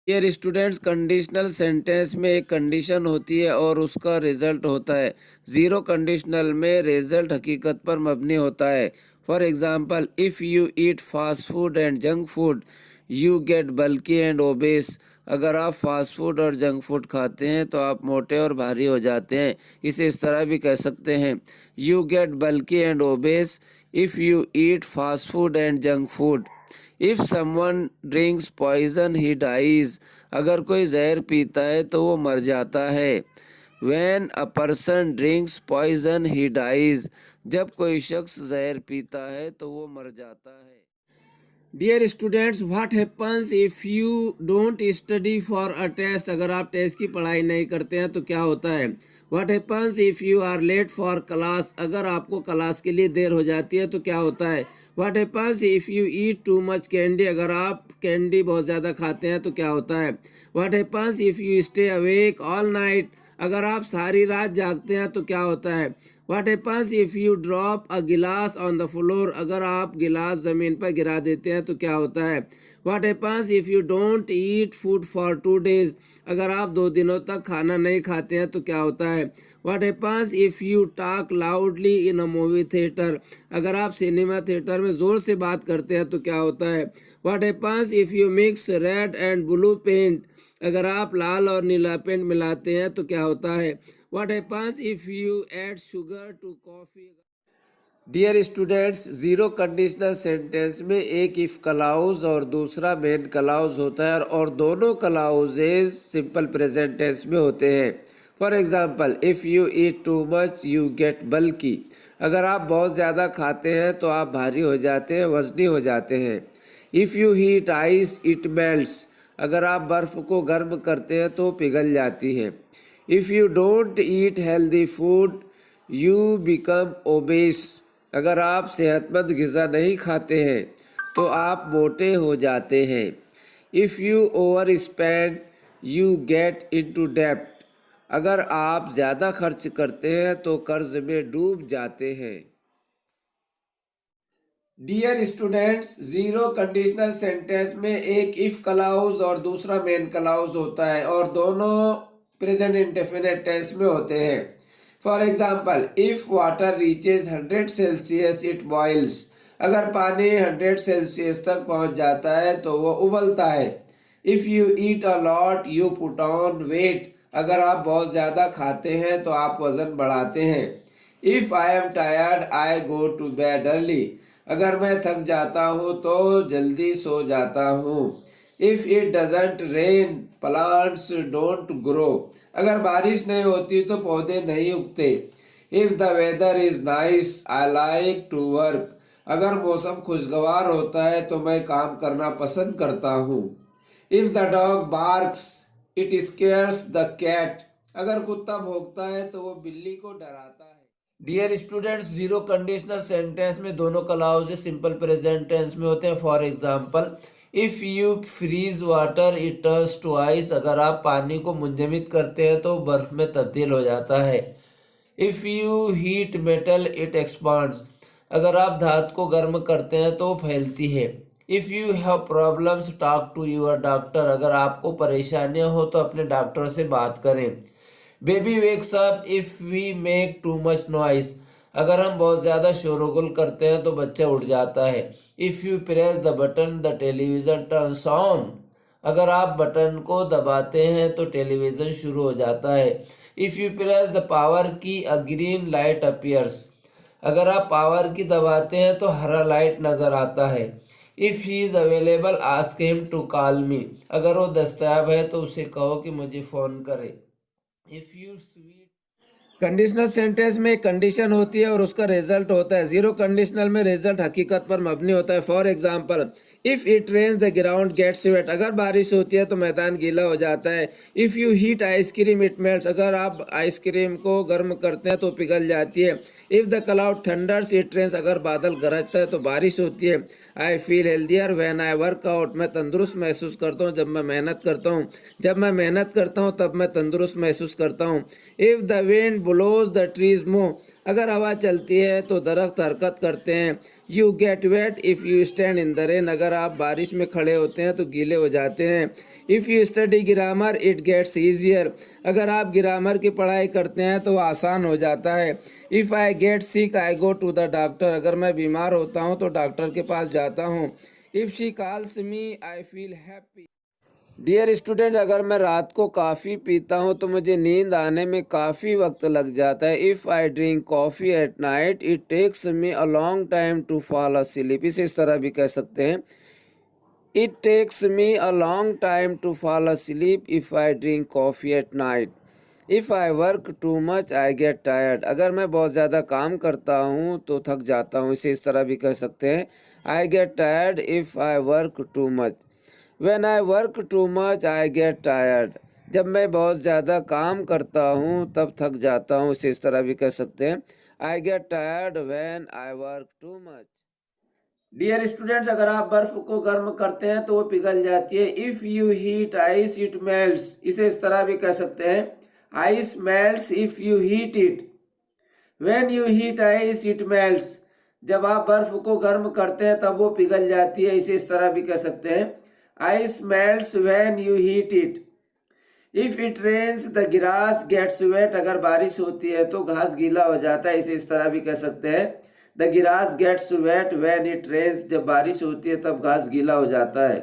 Dear students, conditional sentence में एक condition होती है और उसका रिजल्ट होता है। ज़ीरो कंडीशनल में रिजल्ट हकीकत पर मबनी होता है। For example, if you eat fast food and junk food you get bulky and obese. अगर आप फास्ट फूड और जंक फूड खाते हैं तो आप मोटे और भारी हो जाते हैं। इसे इस तरह भी कह सकते हैं, you get bulky and obese if you eat fast food and junk food. If someone drinks poison he dies. अगर कोई जहर पीता है तो वो मर जाता है। When a person drinks poison he dies. जब कोई शख्स जहर पीता है तो वो मर जाता है। Dear students, what happens if you don't study for a test. अगर आप टेस्ट की पढ़ाई नहीं करते हैं तो क्या होता है। What happens if you are late for class. अगर आपको क्लास के लिए देर हो जाती है तो क्या होता है। What happens if you eat too much candy. अगर आप कैंडी बहुत ज़्यादा खाते हैं तो क्या होता है। What happens if you stay awake all night. अगर आप सारी रात जागते हैं तो क्या होता है। What happens if you drop a गिलास ऑन द फ्लोर। अगर आप गिलास ज़मीन पर गिरा देते हैं तो क्या होता है। What happens if you don't eat food for 2 days। अगर आप 2 दिनों तक खाना नहीं खाते हैं तो क्या होता है। What happens if you talk loudly in a movie theatre. अगर आप सिनेमा थिएटर में ज़ोर से बात करते हैं तो क्या होता है। What happens if you mix red and blue paint. अगर आप लाल और नीला पेंट मिलाते हैं तो क्या होता है। What happens if you add sugar to coffee. Dear students, zero conditional sentence में एक इफ़ क्लाउज और दूसरा मेन क्लाउज होता है और दोनों क्लाउजेज सिंपल प्रेजेंट टेंस में होते हैं। For example, if you eat too much you get bulky. अगर आप बहुत ज़्यादा खाते हैं तो आप भारी हो जाते हैं, वजनी हो जाते हैं। If you heat ice it melts. अगर आप बर्फ़ को गर्म करते हैं तो पिघल जाती है। If you don't eat healthy food you become obese. अगर आप सेहतमंद ग़िज़ा नहीं खाते हैं तो आप मोटे हो जाते हैं। If you over spend you get into डेब्ट। अगर आप ज़्यादा खर्च करते हैं तो कर्ज में डूब जाते हैं। Dear students, zero conditional sentence में एक इफ़ क्लाउज और दूसरा मेन क्लाउज होता है और दोनों प्रेजेंट इंडेफिनिट टेंस में होते हैं। For example, if water reaches 100 Celsius it boils. अगर पानी 100 सेल्सियस तक पहुंच जाता है तो वो उबलता है। If you eat a lot you put on weight. अगर आप बहुत ज़्यादा खाते हैं तो आप वज़न बढ़ाते हैं। If I am tired I go to bed early. अगर मैं थक जाता हूँ तो जल्दी सो जाता हूँ। If it doesn't rain plants don't grow. अगर बारिश नहीं होती तो पौधे नहीं उगते। If the weather is nice I like to work. अगर मौसम खुशगवार होता है तो मैं काम करना पसंद करता हूँ। If the dog barks it scares the cat. अगर कुत्ता भौंकता है तो वो बिल्ली को डराता है। Dear students, zero conditional sentence में दोनों क्लाउज सिंपल प्रेजेंट टेंस में होते हैं। For example, if you freeze water it turns to ice. अगर आप पानी को मुंजमद करते हैं तो बर्फ में तब्दील हो जाता है। If you heat metal it expands. अगर आप धातु को गर्म करते हैं तो फैलती है। If you have problems talk to your doctor. अगर आपको परेशानियां हो तो अपने डॉक्टर से बात करें। Baby wakes up if we make too much noise. अगर हम बहुत ज़्यादा शोरगुल करते हैं तो बच्चा उठ जाता है। If you press the button the television turns on. अगर आप बटन को दबाते हैं तो टेलीविज़न शुरू हो जाता है। If you press the power की अ ग्रीन लाइट अपीयर्स। अगर आप पावर की दबाते हैं तो हरा लाइट नज़र आता है। If he is available ask him to call me. अगर वो दस्तयाब है तो उसे कहो कि मुझे फ़ोन करे। If you sweet conditional sentence में एक कंडीशन होती है और उसका रिजल्ट होता है। जीरो कंडीशनल में रिजल्ट हकीकत पर मबनी होता है। For example, if it rains the ground gets wet. अगर बारिश होती है तो मैदान गीला हो जाता है। If you heat ice cream it melts. अगर आप आइसक्रीम को गर्म करते हैं तो पिघल जाती है। If the cloud thunders it rains. अगर बादल गरजता है तो बारिश होती है। I feel healthier when I work out. मैं तंदुरुस्त महसूस करता हूँ जब मैं मेहनत करता हूँ। जब मैं मेहनत करता हूँ तब मैं तंदुरुस्त महसूस करता हूँ। If the wind blows the trees move, अगर हवा चलती है तो दरख्त हरकत करते हैं। You get wet if you stand in the rain, अगर आप बारिश में खड़े होते हैं तो गीले हो जाते हैं। If you study grammar it gets easier, अगर आप ग्रामर की पढ़ाई करते हैं तो आसान हो जाता है। If I get sick I go to the doctor, अगर मैं बीमार होता हूँ तो डॉक्टर के पास जाता हूँ। If she calls me I feel happy. Dear student, अगर मैं रात को कॉफ़ी पीता हूँ तो मुझे नींद आने में काफ़ी वक्त लग जाता है। If I drink coffee at night it takes me a long time to fall asleep, इसे इस तरह भी कह सकते हैं, it takes me a long time to fall asleep if I drink coffee at night. If I work too much I get tired, अगर मैं बहुत ज़्यादा काम करता हूँ तो थक जाता हूँ, इसे इस तरह भी कह सकते हैं, आई get tired if I work too much. When I work too much, I get tired. जब मैं बहुत ज़्यादा काम करता हूँ तब थक जाता हूँ, इसे इस तरह भी कह सकते हैं, I get tired when I work too much. Dear students, अगर आप बर्फ को गर्म करते हैं तो वो पिघल जाती है। If you heat ice it melts, इसे इस तरह भी कह सकते हैं, ice melts if you heat it. When you heat ice it melts, जब आप बर्फ को गर्म करते हैं तब वो पिघल जाती है, इसे इस तरह भी कह सकते हैं, ice melts when you heat it. If it rains the grass gets wet, अगर बारिश होती है तो घास गीला हो जाता है, इसे इस तरह भी कह सकते हैं, the grass gets wet when it rains, जब बारिश होती है तब घास गीला हो जाता है।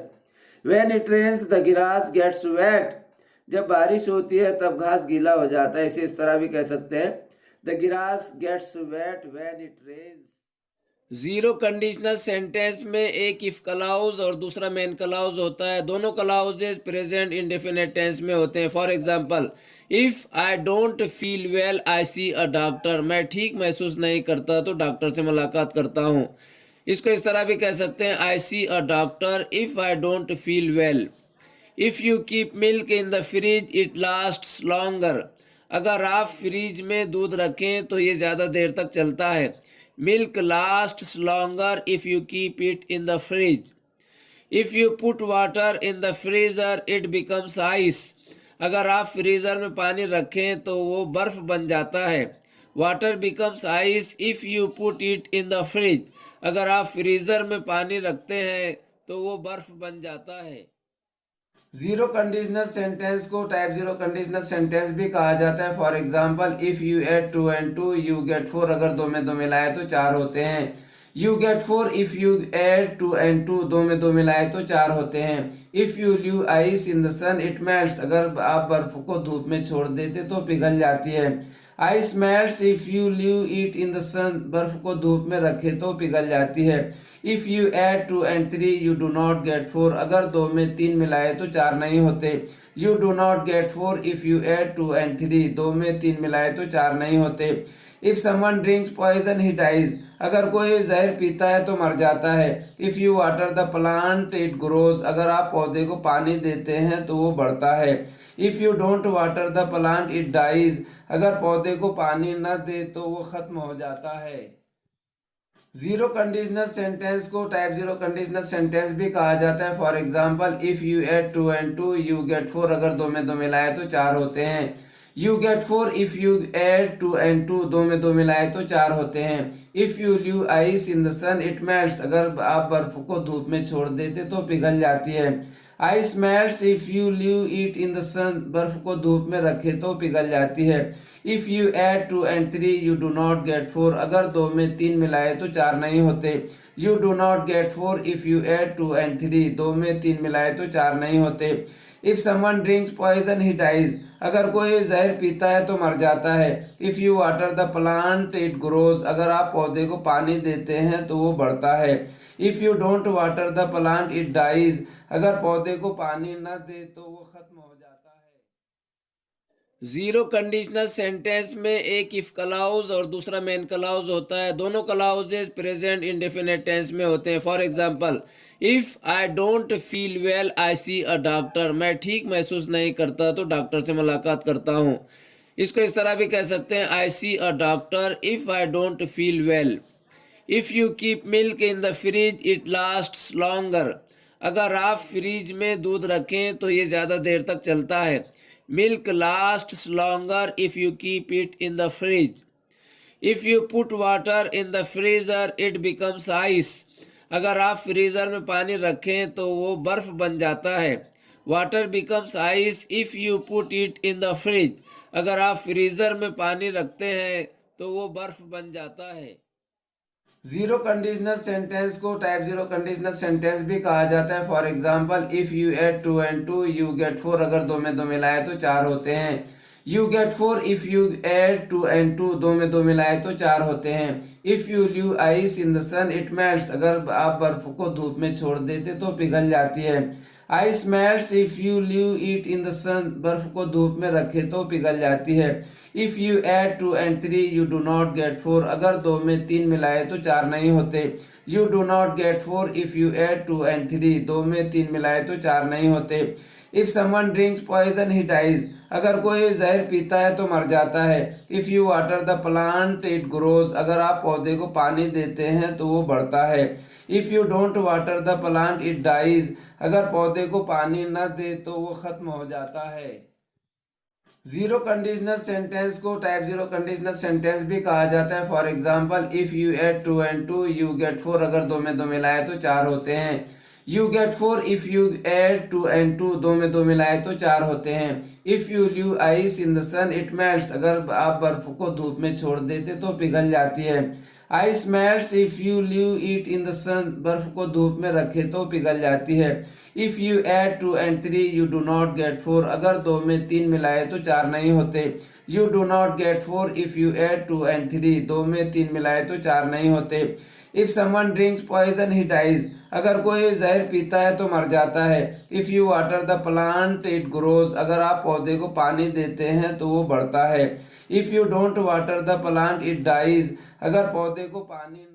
When it rains the grass gets wet, जब बारिश होती है तब घास गीला हो जाता है, इसे इस तरह भी कह सकते हैं, the grass gets wet when it rains. Zero conditional sentence में एक इफ क्लॉज और दूसरा मेन क्लॉज होता है। दोनों क्लॉजेज प्रेजेंट इंडेफिनिट टेंस में होते हैं। For example, if I don't feel well I see a doctor, मैं ठीक महसूस नहीं करता तो डॉक्टर से मुलाकात करता हूँ। इसको इस तरह भी कह सकते हैं, I see a doctor if I don't feel well. If you keep milk in the fridge it lasts longer, अगर आप फ्रिज में दूध रखें तो ये ज़्यादा देर तक चलता है। Milk lasts longer if you keep it in the fridge. If you put water in the freezer it becomes ice, अगर आप फ्रीज़र में पानी रखें तो वो बर्फ़ बन जाता है। Water becomes ice if you put it in the fridge, अगर आप फ्रीज़र में पानी रखते हैं तो वो बर्फ़ बन जाता है। जीरो कंडीशनल सेंटेंस को टाइप जीरो कंडीशनल सेंटेंस भी कहा जाता है। For example, if you add 2 and 2 you get 4, अगर दो में दो मिलाए तो चार होते हैं। You get 4 if you add 2 and 2, दो में दो मिलाए तो चार होते हैं। If you leave ice in the sun it melts, अगर आप बर्फ को धूप में छोड़ देते तो पिघल जाती है। Ice melts if you leave it in the sun, बर्फ को धूप में रखे तो पिघल जाती है। If you add 2 and 3 you do not get 4, अगर दो में तीन मिलाए तो चार नहीं होते। You do not get 4 if you add 2 and 3, दो में तीन मिलाए तो चार नहीं होते। If someone drinks poison he dies, अगर कोई जहर पीता है तो मर जाता है। If you water the plant it grows, अगर आप पौधे को पानी देते हैं तो वो बढ़ता है। If you don't water the plant it dies, अगर पौधे को पानी न दे तो वो खत्म हो जाता है। जीरो कंडीशनल सेंटेंस को टाइप जीरो कंडीशनल सेंटेंस भी कहा जाता है। For example, if you add 2 and 2 you get 4, अगर दो में दो मिलाए तो चार होते हैं। You get 4 if you add 2 and 2, दो में दो मिलाए तो चार होते हैं। If you leave ice in the sun it melts, अगर आप बर्फ को धूप में छोड़ देते तो पिघल जाती है। Ice melts if you leave it in the sun, बर्फ को धूप में रखे तो पिघल जाती है। If you add 2 and 3 you do not get 4, अगर दो में तीन मिलाए तो चार नहीं होते। You do not get 4 if you add 2 and 3, दो में तीन मिलाए तो चार नहीं होते। If someone drinks poison he dies, अगर कोई जहर पीता है तो मर जाता है। If you water the plant it grows, अगर आप पौधे को पानी देते हैं तो वो बढ़ता है। If you don't water the plant it dies, अगर पौधे को पानी न दे तो वो खत्म हो जाता है। जीरो कंडीशनल सेंटेंस में एक इफ क्लॉज और दूसरा मेन क्लॉज होता है। दोनों क्लॉजेज प्रेजेंट इंडेफिनिट टेंस में होते हैं। For example, if I don't feel well I see a doctor, मैं ठीक महसूस नहीं करता तो डॉक्टर से मुलाकात करता हूँ। इसको इस तरह भी कह सकते हैं, I see a doctor if I don't feel well. If you keep milk in the fridge it lasts longer, अगर आप फ्रिज में दूध रखें तो ये ज़्यादा देर तक चलता है। Milk lasts longer if you keep it in the fridge. If you put water in the freezer, it becomes ice. अगर आप फ्रीज़र में पानी रखें तो वो बर्फ़ बन जाता है. Water becomes ice if you put it in the fridge. अगर आप फ्रीज़र में पानी रखते हैं तो वो बर्फ़ बन जाता है. जीरो कंडीशनल सेंटेंस को टाइप जीरो कंडीशनल सेंटेंस भी कहा जाता है. For example, if you add 2 and 2 you get 4. अगर दो में दो मिलाए तो चार होते हैं. You get 4 if you add 2 and 2. दो में दो मिलाए तो चार होते हैं. If you leave ice in the sun it melts. अगर आप बर्फ को धूप में छोड़ देते तो पिघल जाती है. Ice melts if you leave it in the sun. बर्फ को धूप में रखे तो पिघल जाती है. If you add 2 and 3 you do not get 4. अगर दो में तीन मिलाए तो चार नहीं होते. You do not get 4 if you add 2 and 3. दो में तीन मिलाए तो चार नहीं होते. If someone drinks poison he dies. अगर कोई जहर पीता है तो मर जाता है. If you water the plant it grows. अगर आप पौधे को पानी देते हैं तो वो बढ़ता है. If you don't water the plant it dies. अगर पौधे को पानी न दे तो वो खत्म हो जाता है. जीरो कंडीशनल सेंटेंस को टाइप जीरो कंडीशनल सेंटेंस भी कहा जाता है. For example, if you add 2 and 2 you get 4. अगर दो में दो मिलाए तो चार होते हैं. You get 4 if you add 2 and 2. दो में दो मिलाए तो चार होते हैं. If you leave ice in the sun it melts. अगर आप बर्फ को धूप में छोड़ देते तो पिघल जाती है. Ice melts if you leave it in the sun. बर्फ को धूप में रखे तो पिघल जाती है. If you add 2 and 3 you do not get 4. अगर दो में तीन मिलाए तो चार नहीं होते. You do not get 4 if you add 2 and 3. दो में तीन मिलाए तो चार नहीं होते. If someone drinks poison he dies. अगर कोई जहर पीता है तो मर जाता है. If you water the plant it grows. अगर आप पौधे को पानी देते हैं तो वो बढ़ता है. If you don't water the plant it dies. अगर पौधे को पानी